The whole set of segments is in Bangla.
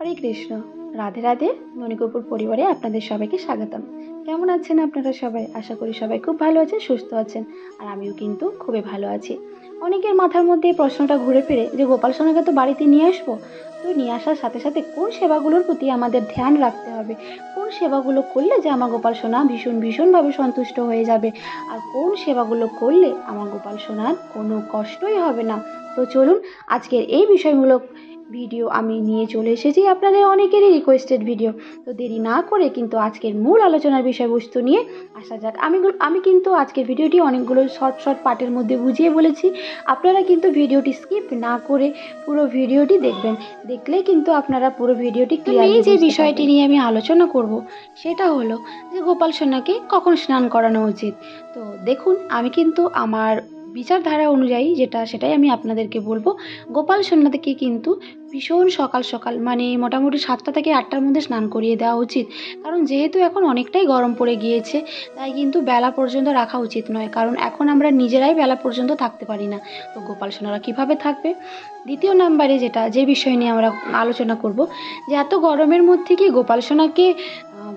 হরে কৃষ্ণ। রাধে রাধে। ননিকপুর পরিবারে আপনাদের সবাইকে স্বাগতম। কেমন আছেন আপনারা সবাই? আশা করি সবাই খুব ভালো আছেন, সুস্থ আছেন। আর আমিও কিন্তু খুবই ভালো আছি। অনেকের মাথার মধ্যে এই প্রশ্নটা ঘুরে ফিরে যে গোপাল সোনাকে তো বাড়িতে নিয়ে আসবো, তো নিয়ে আসার সাথে সাথে কোন সেবাগুলোর প্রতি আমাদের ধ্যান রাখতে হবে, কোন সেবাগুলো করলে যে আমার গোপাল সোনা ভীষণভাবে সন্তুষ্ট হয়ে যাবে, আর কোন সেবাগুলো করলে আমার গোপাল সোনার কোনো কষ্টই হবে না। তো চলুন, আজকের এই বিষয়মূলক ভিডিও আমি নিয়ে চলে এসেছি, আপনাদের অনেকেরই রিকোয়েস্টেড ভিডিও। তো দেরি না করে কিন্তু আজকের মূল আলোচনার বিষয়বস্তু নিয়ে আসা যাক। আমি কিন্তু আজকের ভিডিওটি অনেকগুলো শর্ট পার্টের মধ্যে বুঝিয়ে বলেছি। আপনারা কিন্তু ভিডিওটি স্কিপ না করে পুরো ভিডিওটি দেখবেন, দেখলেই কিন্তু আপনারা পুরো ভিডিওটি ক্লিয়ারলি যে বিষয়টি নিয়ে আমি আলোচনা করব সেটা হলো যে গোপাল সোনাকে কখন স্নান করানো উচিত। তো দেখুন, আমি কিন্তু আমার বিচারধারা অনুযায়ী সেটাই আমি আপনাদেরকে বলবো। গোপাল সোনাকে কিন্তু ভীষণ সকাল সকাল, মানে মোটামুটি 7টা থেকে 8টার মধ্যে স্নান করিয়ে দেওয়া উচিত। কারণ যেহেতু এখন অনেকটাই গরম পড়ে গিয়েছে, তাই কিন্তু বেলা পর্যন্ত রাখা উচিত নয়। কারণ এখন আমরা নিজেরাই বেলা পর্যন্ত থাকতে পারি না, তো গোপাল সোনারা কীভাবে থাকবে? দ্বিতীয় নাম্বারে যে বিষয় নিয়ে আমরা আলোচনা করব, যে এত গরমের মধ্যে কি গোপাল সোনাকে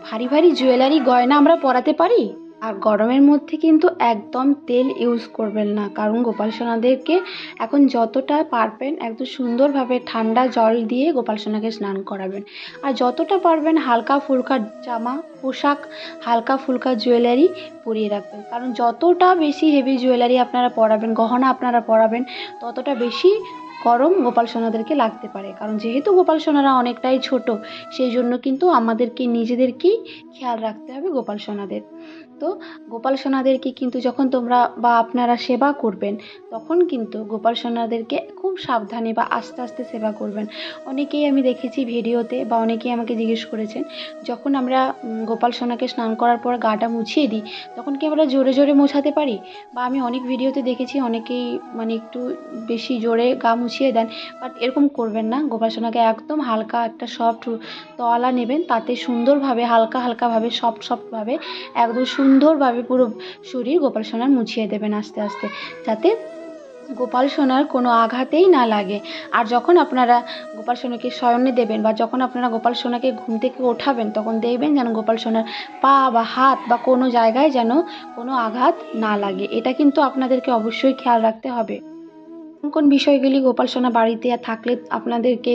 ভারী ভারী জুয়েলারি গয়না আমরা পরাতে পারি? আর গরমের মধ্যে কিন্তু একদম তেল ইউজ করবেন না, কারণ গোপাল সোনাদেরকে এখন যতটা পারবেন একদম সুন্দরভাবে ঠান্ডা জল দিয়ে গোপাল সোনাকে স্নান করাবেন। আর যতটা পারবেন হালকা ফুলকা জামা পোশাক, হালকা ফুলকা জুয়েলারি পরিয়ে রাখবেন। কারণ যতটা বেশি হেভি জুয়েলারি আপনারা পরাবেন, গহনা আপনারা পরাবেন, ততটা বেশি গরম গোপাল সোনাদেরকে লাগতে পারে। কারণ যেহেতু গোপাল সোনারা অনেকটাই ছোট, সেই জন্য কিন্তু আমাদেরকে নিজেদেরকেই খেয়াল রাখতে হবে গোপাল সোনাদের। তো গোপাল সোনাদেরকে কিন্তু যখন তোমরা বা আপনারা সেবা করবেন, তখন কিন্তু গোপাল সোনাদেরকে খুব সাবধানে বা আস্তে আস্তে সেবা করবেন। অনেকেই আমি দেখেছি ভিডিওতে, বা অনেকেই আমাকে জিজ্ঞেস করেছেন, যখন আমরা গোপাল সোনাকে স্নান করার পর গাটা মুছিয়ে দিই, তখন কি আমরা জোরে জোরে মোছাতে পারি? বা আমি অনেক ভিডিওতে দেখেছি অনেকেই মানে একটু বেশি জোরে গা মুছিয়ে দেন। বাট এরকম করবেন না। গোপাল সোনাকে একদম হালকা একটা সফট তওয়ালা নেবেন, তাতে সুন্দরভাবে হালকাভাবে সফটভাবে একদম সুন্দরভাবে পুরো শরীর গোপাল সোনার মুছিয়ে দেবেন আস্তে আস্তে, যাতে গোপাল সোনার কোনো আঘাতেই না লাগে। আর যখন আপনারা গোপাল সোনাকে শয়নে দেবেন, বা যখন আপনারা গোপাল সোনাকে ঘুম থেকে ওঠাবেন, তখন দেখবেন যেন গোপাল সোনার পা বা হাত বা কোনো জায়গায় যেন কোনো আঘাত না লাগে। এটা কিন্তু আপনাদেরকে অবশ্যই খেয়াল রাখতে হবে। কোন বিষয়গুলি গোপাল সোনা বাড়িতে থাকলে আপনাদেরকে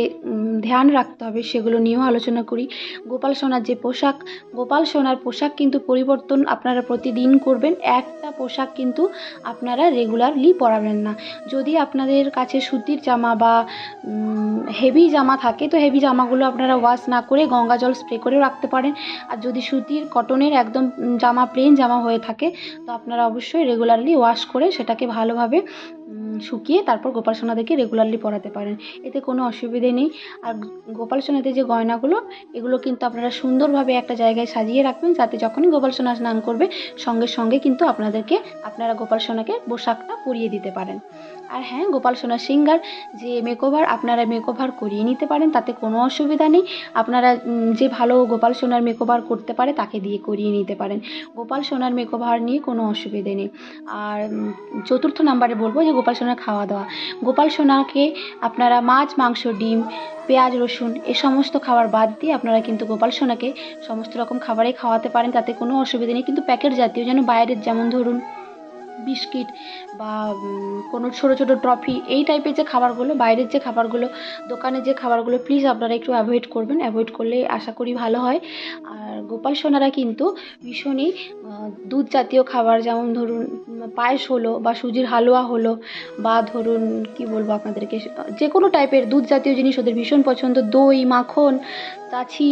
ধ্যান রাখতে হবে, সেগুলো নিয়েও আলোচনা করি। গোপাল সোনার পোশাক কিন্তু পরিবর্তন আপনারা প্রতিদিন করবেন। একটা পোশাক কিন্তু আপনারা রেগুলারলি পরাবেন না। যদি আপনাদের কাছে সুতির জামা বা হেভি জামা থাকে, তো হেভি জামাগুলো আপনারা ওয়াশ না করে গঙ্গা জল স্প্রে করেও রাখতে পারেন। আর যদি সুতির কটনের একদম জামা, প্লেন জামা হয়ে থাকে, তো আপনারা অবশ্যই রেগুলারলি ওয়াশ করে সেটাকে ভালোভাবে শুকিয়ে তারপর গোপাল সোনাদেরকে রেগুলারলি পরাতে পারেন। এতে কোনো অসুবিধে নেই। আর গোপাল সোনাদের যে গয়নাগুলো, এগুলো কিন্তু আপনারা সুন্দরভাবে একটা জায়গায় সাজিয়ে রাখবেন, যাতে যখনই গোপাল সোনা স্নান করবে, সঙ্গে সঙ্গে কিন্তু আপনারা গোপাল সোনাকে পোশাকটা পরিয়ে দিতে পারেন। আর হ্যাঁ, গোপাল সোনার সিঙ্গার যে মেকওভার, আপনারা মেকওভার করিয়ে নিতে পারেন, তাতে কোনো অসুবিধা নেই। আপনারা যে ভালো গোপাল সোনার মেকওভার করতে পারে তাকে দিয়ে করিয়ে নিতে পারেন। গোপাল সোনার মেকওভার নিয়ে কোনো অসুবিধে নেই। আর চতুর্থ নাম্বারে বলবো যে গোপাল সোনার খাওয়া দাওয়া। গোপাল সোনাকে আপনারা মাছ, মাংস, ডিম, পেঁয়াজ, রসুন এ সমস্ত খাবার বাদ দিয়ে আপনারা কিন্তু গোপাল সোনাকে সমস্ত রকম খাবারই খাওয়াতে পারেন, তাতে কোনো অসুবিধা নেই। কিন্তু প্যাকেট জাতীয়, যেন বাইরের, যেমন ধরুন বিস্কিট বা কোনো ছোটো ছোটো ট্রফি, এই টাইপের যে খাবারগুলো, বাইরের যে খাবারগুলো, দোকানের যে খাবারগুলো, প্লিজ আপনারা একটু অ্যাভয়েড করবেন। অ্যাভয়েড করলে আশা করি ভালো হয়। আর গোপাল সোনারা কিন্তু ভীষণই দুধ জাতীয় খাবার, যেমন ধরুন পায়েস হলো, বা সুজির হালুয়া হলো, বা ধরুন কি বলবো আপনাদেরকে, যে কোনো টাইপের দুধ জাতীয় জিনিস ওদের ভীষণ পছন্দ। দই, মাখন, কাছি,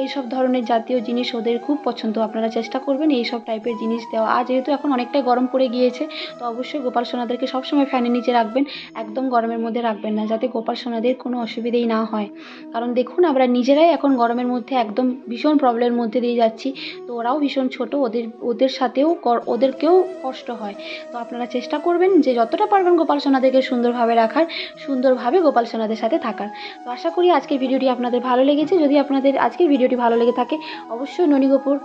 এইসব ধরনের জাতীয় জিনিস ওদের খুব পছন্দ। আপনারা চেষ্টা করবেন এইসব টাইপের জিনিস দেওয়া। আর যেহেতু এখন অনেকটাই গরম পড়ে গিয়েছে, তো অবশ্যই গোপাল সোনাদেরকে সবসময় ফ্যানের নিচে রাখবেন, একদম গরমের মধ্যে রাখবেন না, যাতে গোপাল সোনাদের কোনো অসুবিধেই না হয়। কারণ দেখুন, আমরা নিজেরাই এখন গরমের মধ্যে একদম ভীষণ প্রবলেমের মধ্যে দিয়ে যাচ্ছি, তো ওরাও ভীষণ ছোট, ওদের সাথেও ওদেরকেও কষ্ট হয়। তো আপনারা চেষ্টা করবেন যে যতটা পারবেন গোপাল সোনাদেরকে সুন্দরভাবে রাখার, সুন্দরভাবে গোপাল সোনাদের সাথে থাকার। তো আশা করি আজকের ভিডিওটি আপনাদের ভালো লেগেছে। যদি আপনাদের আজকের ভিডিওটি ভালো লেগে থাকে, অবশ্যই ননী গোপুর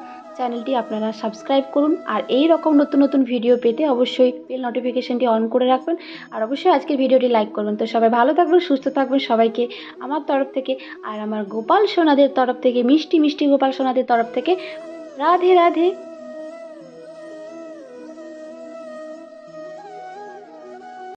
চ্যানেলটি আপনারা সাবস্ক্রাইব করুন। আর এই রকম নতুন নতুন ভিডিও পেতে অবশ্যই বেল নোটিফিকেশনটি অন করে রাখবেন। আর অবশ্যই আজকের ভিডিওটি লাইক করবেন। তো সবাই ভালো থাকবেন, সুস্থ থাকবেন, সবাইকে আমার তরফ থেকে আর আমার গোপাল সোনাদের তরফ থেকে, মিষ্টি মিষ্টি গোপাল সোনাদের তরফ থেকে রাধে রাধে।